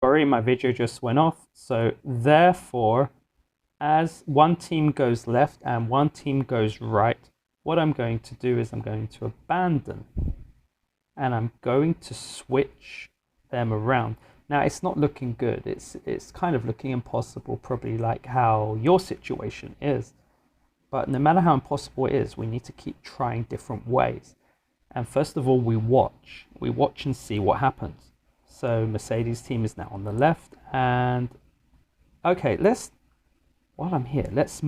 Sorry, my video just went off. So therefore, as one team goes left and one team goes right, what I'm going to do is I'm going to abandon and I'm going to switch them around. Now it's not looking good. It's kind of looking impossible, probably like how your situation is. But no matter how impossible it is, we need to keep trying different ways. And first of all, we watch. We watch and see what happens. So Mercedes team is now on the left. And okay, while I'm here, let's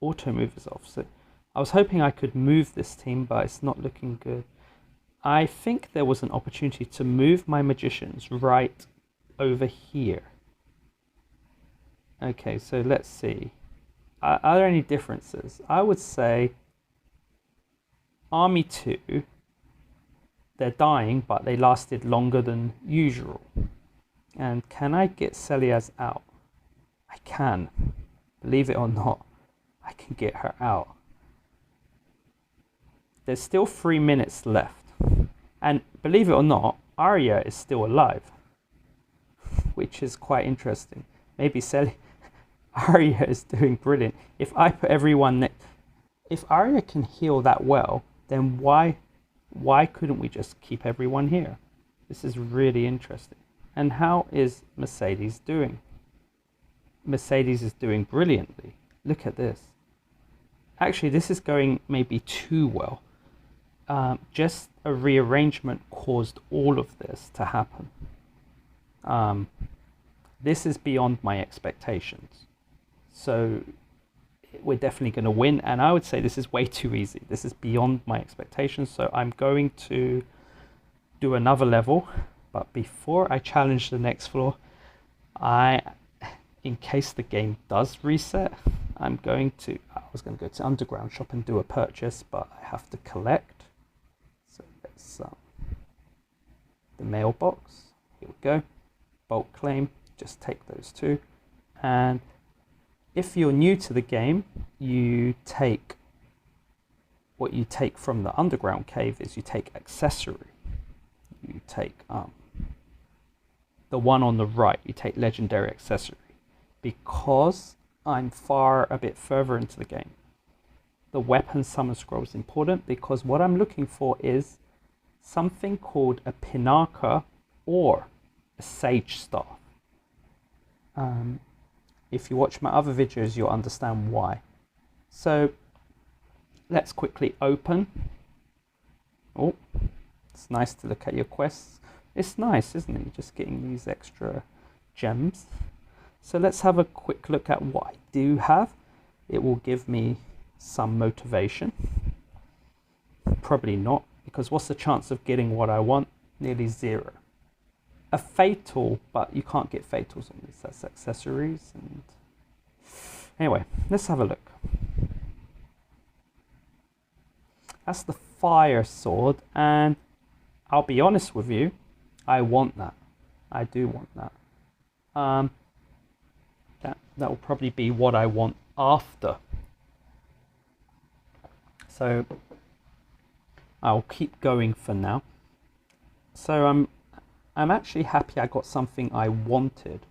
auto move this off. So I was hoping I could move this team, but it's not looking good. I think there was an opportunity to move my magicians right over here. Okay, so let's see. Are there any differences? I would say Army 2, they're dying, but they lasted longer than usual. And can I get Celiaz out? I can. Believe it or not, I can get her out. There's still 3 minutes left. And believe it or not, Arya is still alive, which is quite interesting. Maybe Arya is doing brilliant. If I put everyone if Arya can heal that well, then why couldn't we just keep everyone here? This is really interesting. And how is Mercedes doing? Mercedes is doing brilliantly. Look at this. Actually, this is going maybe too well. Just a rearrangement caused all of this to happen. This is beyond my expectations. So we're definitely going to win. And I would say this is way too easy. This is beyond my expectations. So I'm going to do another level. But before I challenge the next floor, in case the game does reset, I was going to go to Underground Shop and do a purchase, but I have to collect. So let's the mailbox. Here we go. Bulk claim. Just take those two. And if you're new to the game, what you take from the underground cave is you take accessory. You take the one on the right, you take legendary accessory. Because I'm a bit further into the game, the weapon summon scroll is important because what I'm looking for is something called a pinaka or a sage staff. If you watch my other videos, you'll understand why. So let's quickly open. Oh, it's nice to look at your quests. It's nice, isn't it? Just getting these extra gems. So let's have a quick look at what I do have. It will give me some motivation. Probably not, because what's the chance of getting what I want? Nearly zero. A fatal, but you can't get fatals on this. That's accessories. And anyway, let's have a look. That's the fire sword, and I'll be honest with you, I want that. I do want that. That will probably be what I want after. So I'll keep going for now. So I'm actually happy I got something I wanted,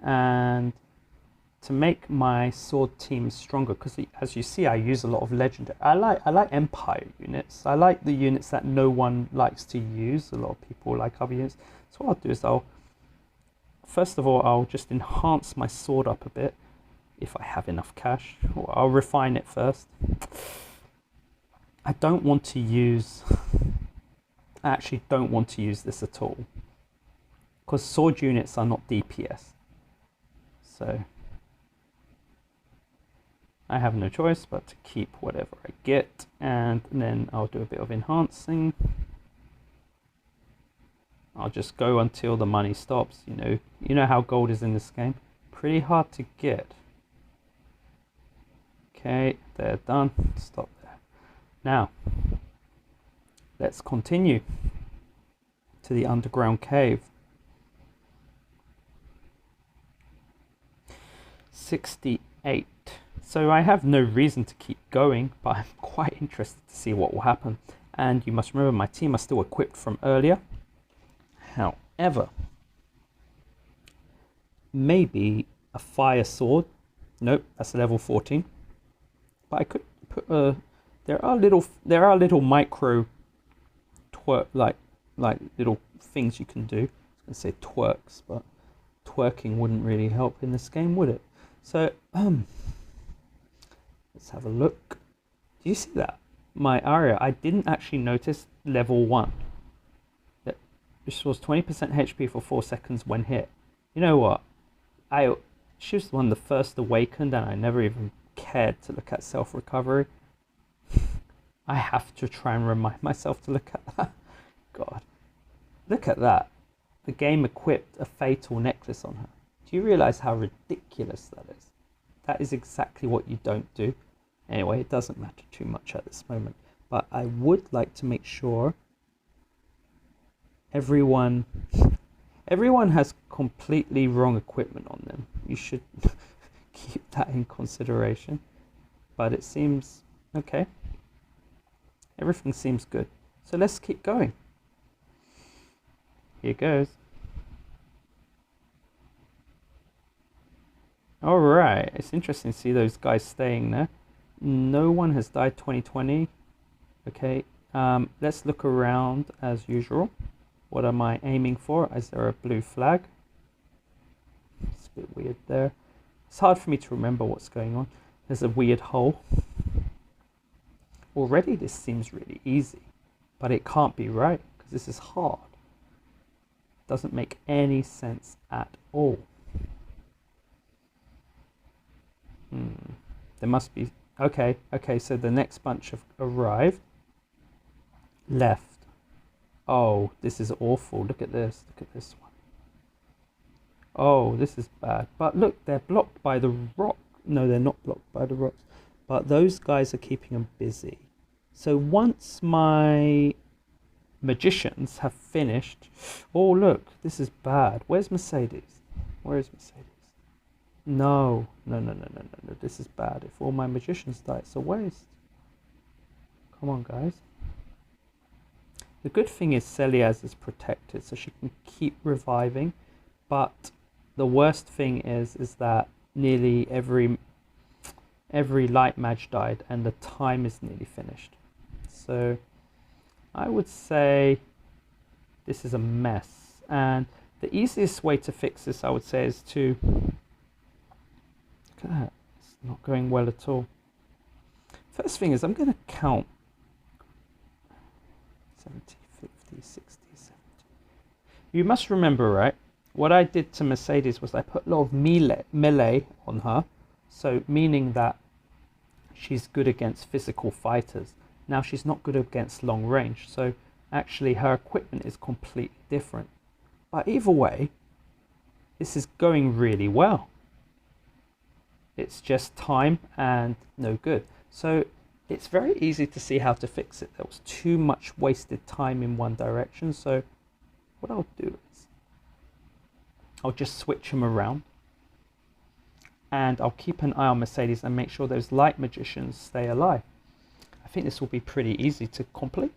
and to make my sword team stronger, because as you see, I use a lot of legendary. I like Empire units. I like the units that no one likes to use. A lot of people like other units. So what I'll do is first of all, I'll just enhance my sword up a bit if I have enough cash. Or I'll refine it first. I actually don't want to use this at all, because sword units are not DPS. So I have no choice but to keep whatever I get, and then I'll do a bit of enhancing. I'll just go until the money stops. You know how gold is in this game. Pretty hard to get. Okay, they're done. Stop there. Now, let's continue to the underground cave. 68. So I have no reason to keep going, but I'm quite interested to see what will happen. And you must remember my team are still equipped from earlier. How? ever. Maybe a fire sword. Nope, that's level 14. But I could put a. There are little micro twerk like little things you can do. I was gonna say twerks, but twerking wouldn't really help in this game, would it? So let's have a look. Do you see that? My Arya, I didn't actually notice level 1. That restores 20% HP for 4 seconds when hit. You know what? She was the one the first awakened, and I never even cared to look at self-recovery. I have to try and remind myself to look at that. God, look at that. The game equipped a fatal necklace on her. Do you realize how ridiculous that is? That is exactly what you don't do. Anyway, it doesn't matter too much at this moment. But I would like to make sure everyone has completely wrong equipment on them. You should keep that in consideration. But it seems okay. Everything seems good. So let's keep going. Here goes. Alright, it's interesting to see those guys staying there. No one has died 2020. Okay, let's look around as usual. What am I aiming for? Is there a blue flag? It's a bit weird there. It's hard for me to remember what's going on. There's a weird hole. Already this seems really easy, but it can't be right because this is hard. Doesn't make any sense at all. There must be... Okay, so the next bunch have arrived. Left. Oh, this is awful. Look at this one. Oh, this is bad. But look, they're blocked by the rock. No, they're not blocked by the rocks. But those guys are keeping them busy. So once my magicians have finished... Oh, look, this is bad. Where's Mercedes? Where is Mercedes? No. This is bad. If all my magicians die, it's a waste. Come on, guys. The good thing is Celiaz is protected, so she can keep reviving. But the worst thing is that nearly every light mage died, and the time is nearly finished. So I would say this is a mess. And the easiest way to fix this, I would say, is to... Look at that. It's not going well at all. First thing is I'm going to count 70, 50, 60, 70. You must remember, right? What I did to Mercedes was I put a lot of melee on her. So meaning that she's good against physical fighters. Now she's not good against long range. So actually her equipment is completely different. But either way, this is going really well. It's just time and no good. So it's very easy to see how to fix it. There was too much wasted time in one direction. So what I'll do is I'll just switch them around. And I'll keep an eye on Mercedes and make sure those light magicians stay alive. I think this will be pretty easy to complete.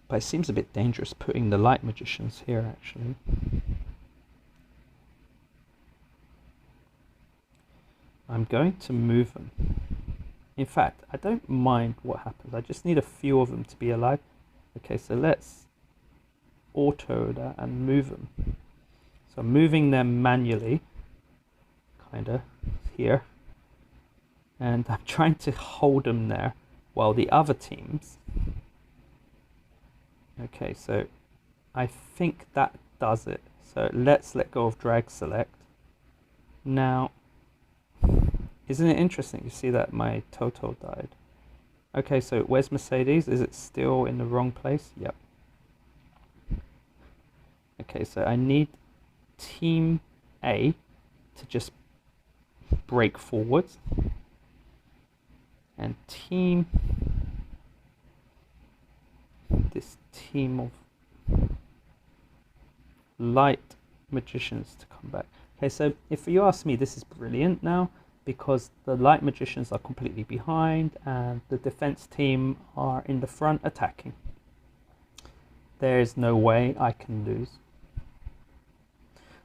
But it seems a bit dangerous putting the light magicians here, actually. I'm going to move them. In fact, I don't mind what happens. I just need a few of them to be alive. Okay, so let's auto that and move them. So I'm moving them manually, kind of here. And I'm trying to hold them there while the other teams... Okay, so I think that does it. So let's let go of drag select. Now, isn't it interesting? You see that my Toto died. Okay, so where's Mercedes? Is it still in the wrong place? Yep. Okay, so I need Team A to just break forwards. And this team of light magicians to come back. Okay, so if you ask me, this is brilliant now because the light magicians are completely behind and the defense team are in the front attacking. There's no way I can lose.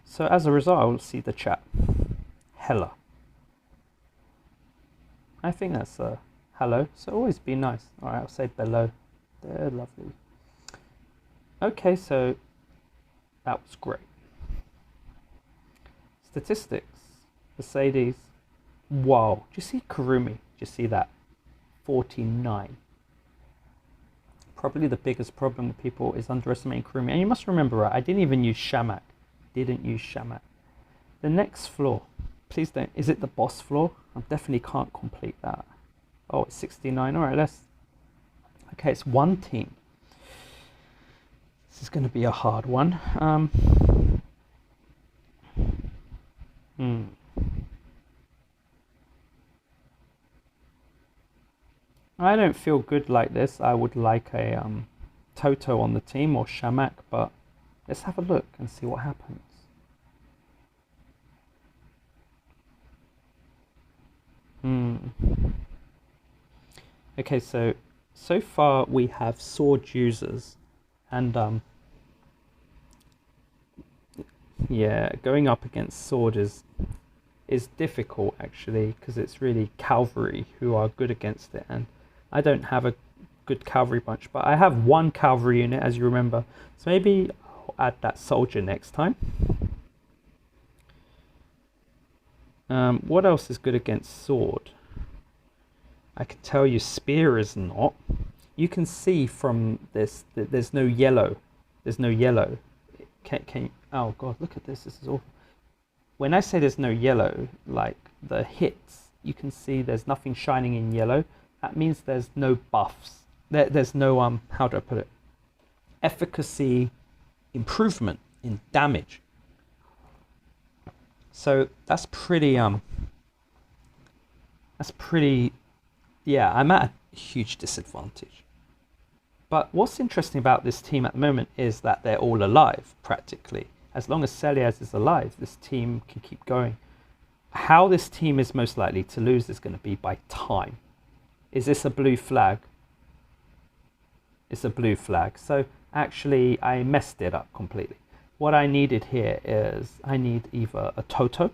So as a result, I'll see the chat. Hella. I think that's a hello, so always be nice. Alright, I'll say below. They're lovely. Okay, so that was great. Statistics. Mercedes. Wow. Do you see Kurumi? Do you see that? 49. Probably the biggest problem with people is underestimating Kurumi. And you must remember, right, I didn't even use Shamak. The next floor. Please don't. Is it the boss floor? I definitely can't complete that. Oh, it's 69. All right, let's. Okay, it's one team. This is going to be a hard one. I don't feel good like this. I would like a Toto on the team or Shamak, but let's have a look and see what happens. Okay, so far we have sword users, and yeah, going up against sword is difficult actually, because it's really cavalry who are good against it, and I don't have a good cavalry bunch, but I have one cavalry unit, as you remember, so maybe I'll add that soldier next time. What else is good against sword? I can tell you spear is not. You can see from this that there's no yellow. There's no yellow. Can you, oh god, look at this. This is awful. When I say there's no yellow, like the hits, you can see there's nothing shining in yellow. That means there's no buffs. There's no how do I put it? Efficacy improvement in damage. So that's pretty yeah, I'm at a huge disadvantage. But what's interesting about this team at the moment is that they're all alive, practically. As long as Celias is alive, this team can keep going. How this team is most likely to lose is going to be by time. Is this a blue flag? It's a blue flag. So actually, I messed it up completely. What I needed here is I need either a Toto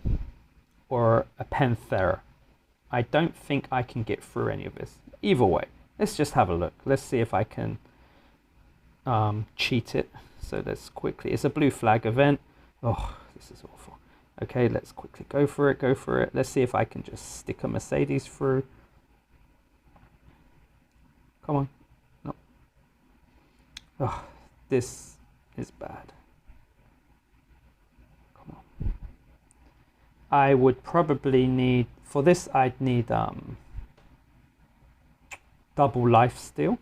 or a Panthera. I don't think I can get through any of this. Either way, let's just have a look. Let's see if I can cheat it. So let's quickly, it's a blue flag event. Oh, this is awful. Okay, let's quickly go for it. Let's see if I can just stick a Mercedes through. Come on. No. Oh, this is bad. Come on. I would probably need, for this I'd need double life steal.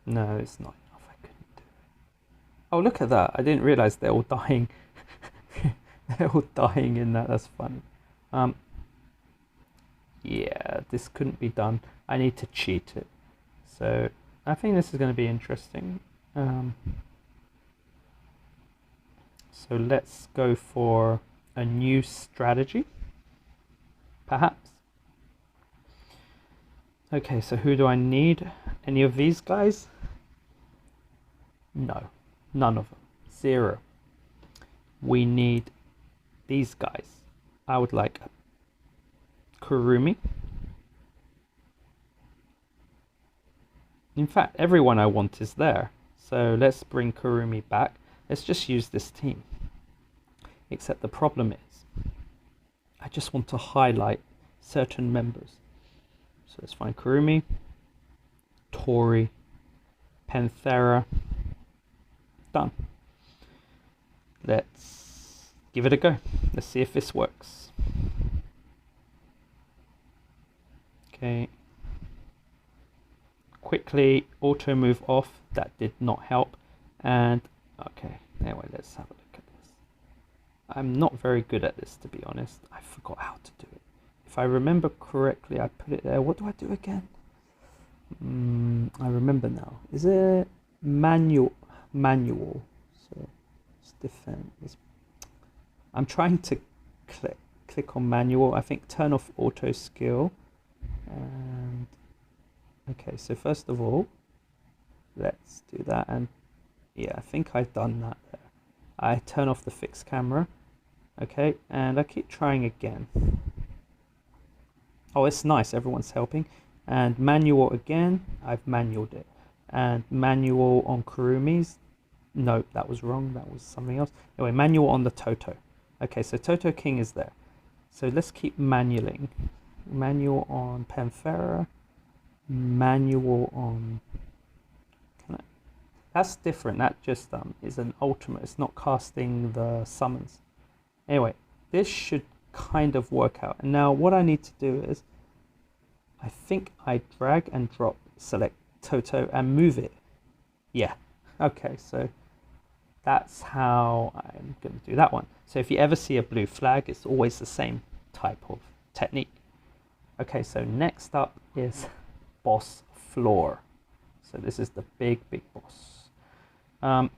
No, it's not enough. I couldn't do it. Oh, look at that. I didn't realize they're all dying. They're all dying in that. That's funny. Yeah, this couldn't be done. I need to cheat it. So I think this is going to be interesting. So let's go for a new strategy, perhaps. Okay, so who do I need? Any of these guys? No, none of them. 0. We need these guys. I would like Kurumi. In fact, everyone I want is there. So let's bring Kurumi back. Let's just use this team. Except the problem is, I just want to highlight certain members. So let's find Kurumi, Tori, Panthera. Done. Let's give it a go. Let's see if this works. Okay. Quickly auto move off. That did not help. And okay, anyway, let's have a look at this. I'm not very good at this, to be honest. I forgot how to do it. If I remember correctly, I put it there. What do I do again? I remember now. Is it manual? So it's defend. I'm trying to click on manual. I think turn off auto skill. And okay, so first of all, let's do that. And yeah, I think I've done that there. I turn off the fixed camera. Okay, and I keep trying again. Oh, it's nice, everyone's helping. And manual again, I've manualed it. And manual on Kurumi's, no, that was wrong, that was something else. Anyway, manual on the Toto. Okay, so Toto King is there. So let's keep manualing. Manual on Panthera, manual on... That's different, that just is an ultimate, it's not casting the summons. Anyway, this should kind of work out. And now what I need to do is, I think I drag and drop, select Toto and move it. Yeah, okay, so that's how I'm going to do that one. So if you ever see a blue flag, it's always the same type of technique. Okay, so next up is boss floor. So this is the big boss. I'm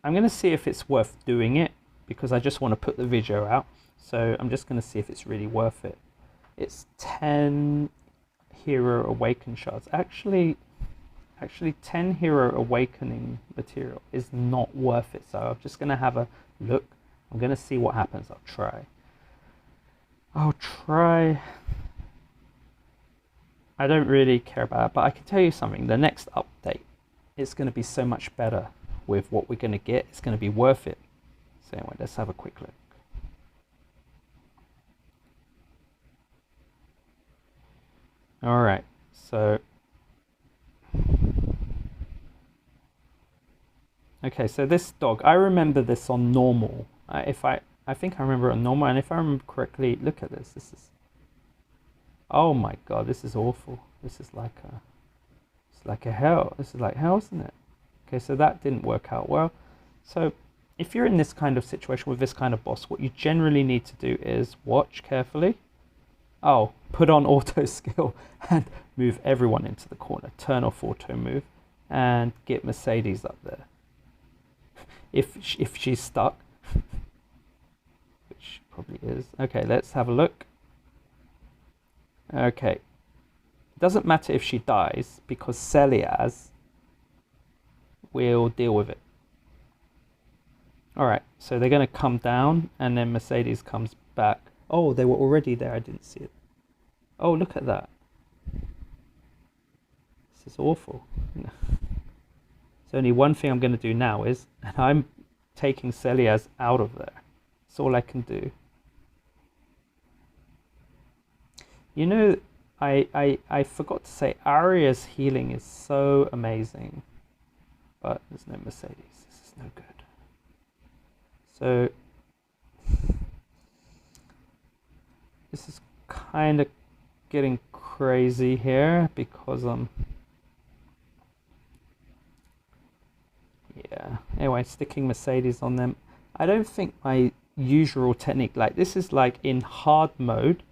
going to see if it's worth doing it, because I just want to put the video out. So I'm just going to see if it's really worth it. It's 10 Hero Awaken shards. Actually 10 Hero Awakening material is not worth it. So I'm just going to have a look. I'm going to see what happens. I'll try. I don't really care about it, but I can tell you something. The next update is going to be so much better with what we're going to get. It's going to be worth it. So anyway, let's have a quick look. All right, so okay, so this dog, I remember this on normal. I think I remember it on normal, and if I remember correctly, look at this. This is, oh my god, this is awful. This is like a, it's like a hell. This is like hell, isn't it? Okay, so that didn't work out well. So if you're in this kind of situation with this kind of boss, what you generally need to do is watch carefully. Oh, put on auto skill and move everyone into the corner. Turn off auto move and get Mercedes up there. If she's stuck, which probably is. Okay, let's have a look. Okay, doesn't matter if she dies, because Celiaz will deal with it. Alright, so they're going to come down, and then Mercedes comes back. Oh, they were already there, I didn't see it. Oh, look at that. This is awful. There's only one thing I'm going to do now is, and I'm taking Celiaz out of there. That's all I can do. You know, I forgot to say, Arya's healing is so amazing. But there's no Mercedes. This is no good. So this is kind of getting crazy here, because yeah, anyway, sticking Mercedes on them. I don't think my usual technique, like this is like in hard mode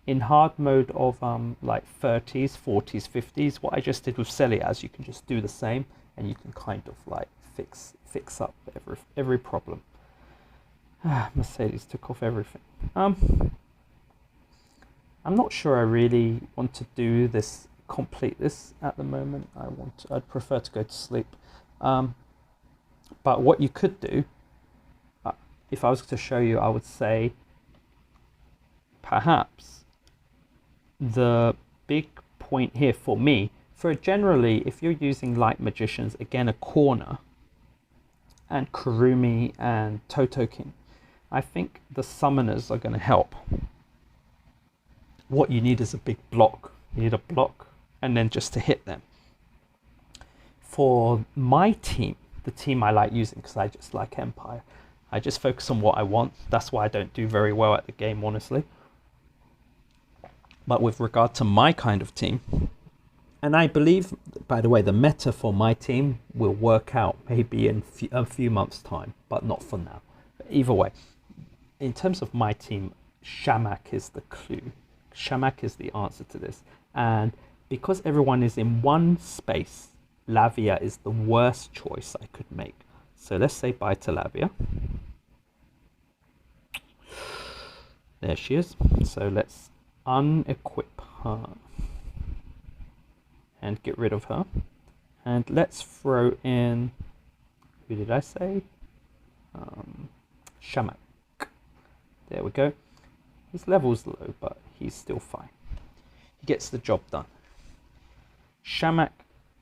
of like 30s, 40s, 50s, what I just did with Celiaz, you can just do the same, and you can kind of like fix up every problem. Mercedes took off everything. I'm not sure I really want to do this, complete this at the moment. I'd prefer to go to sleep. But what you could do, if I was to show you, I would say perhaps the big point here for me, for generally, if you're using light magicians, again, a corner, and Kurumi and Toto King, I think the summoners are going to help. What you need is a big block. You need a block, and then just to hit them. For my team, the team I like using, because I just like Empire, I just focus on what I want. That's why I don't do very well at the game, honestly. But with regard to my kind of team, and I believe, by the way, the meta for my team will work out maybe in a few months' time, but not for now. But either way, in terms of my team, Shamak is the clue. Shamak is the answer to this. And because everyone is in one space, Lavia is the worst choice I could make. So let's say bye to Lavia. There she is. So let's unequip her and get rid of her. And let's throw in, who did I say? Shamak. There we go. His level's low, but he's still fine. He gets the job done. Shamak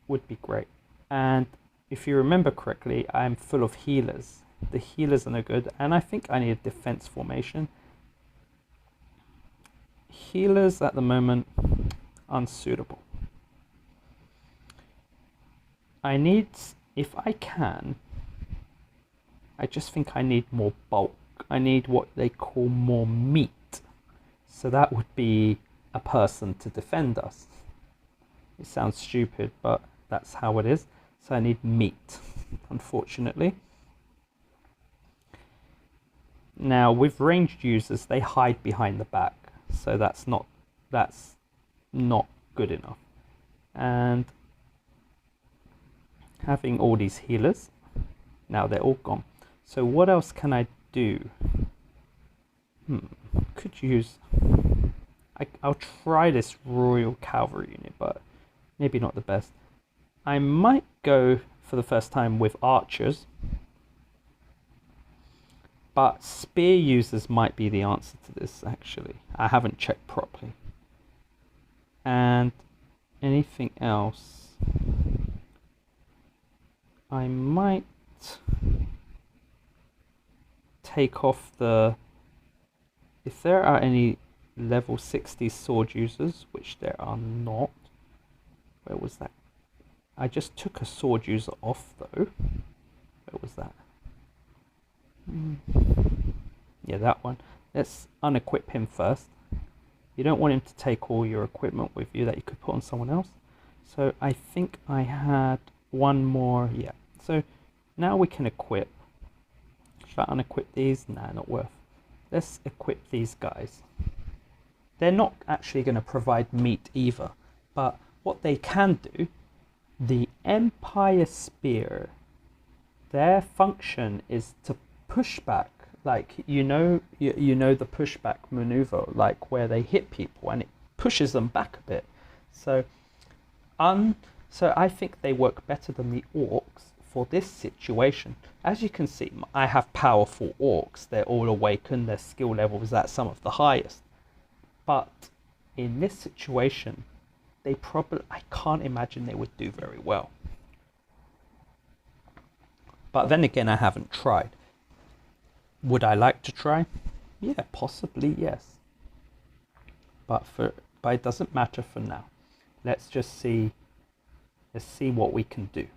would be great. And if you remember correctly, I'm full of healers. The healers are no good, and I think I need a defense formation. Healers at the moment, unsuitable. I need, if I can, I just think I need more bulk. I need what they call more meat. So that would be a person to defend us. It sounds stupid, but that's how it is. So I need meat, unfortunately. Now with ranged users, they hide behind the back. So that's not good enough. And having all these healers, now they're all gone. So what else can I do? Could use, I'll try this Royal Cavalry unit, but maybe not the best. I might go for the first time with archers, but spear users might be the answer to this actually. I haven't checked properly. And anything else? I might take off the, if there are any level 60 sword users, which there are not. Where was that? I just took a sword user off though. Where was that? Yeah, that one. Let's unequip him first. You don't want him to take all your equipment with you that you could put on someone else. So I think I had one more. Yeah. So now we can equip. Should I unequip these? Nah, not worth. Let's equip these guys. They're not actually going to provide meat either, but what they can do, the Empire Spear, their function is to push back, like you know the pushback maneuver, like where they hit people and it pushes them back a bit. So I think they work better than the orcs for this situation. As you can see, I have powerful orcs. They're all awakened. Their skill level is at some of the highest. But in this situation, they probably, I can't imagine they would do very well. But then again, I haven't tried. Would I like to try? Yeah, possibly, yes. But it doesn't matter for now. Let's just see. Let's see what we can do.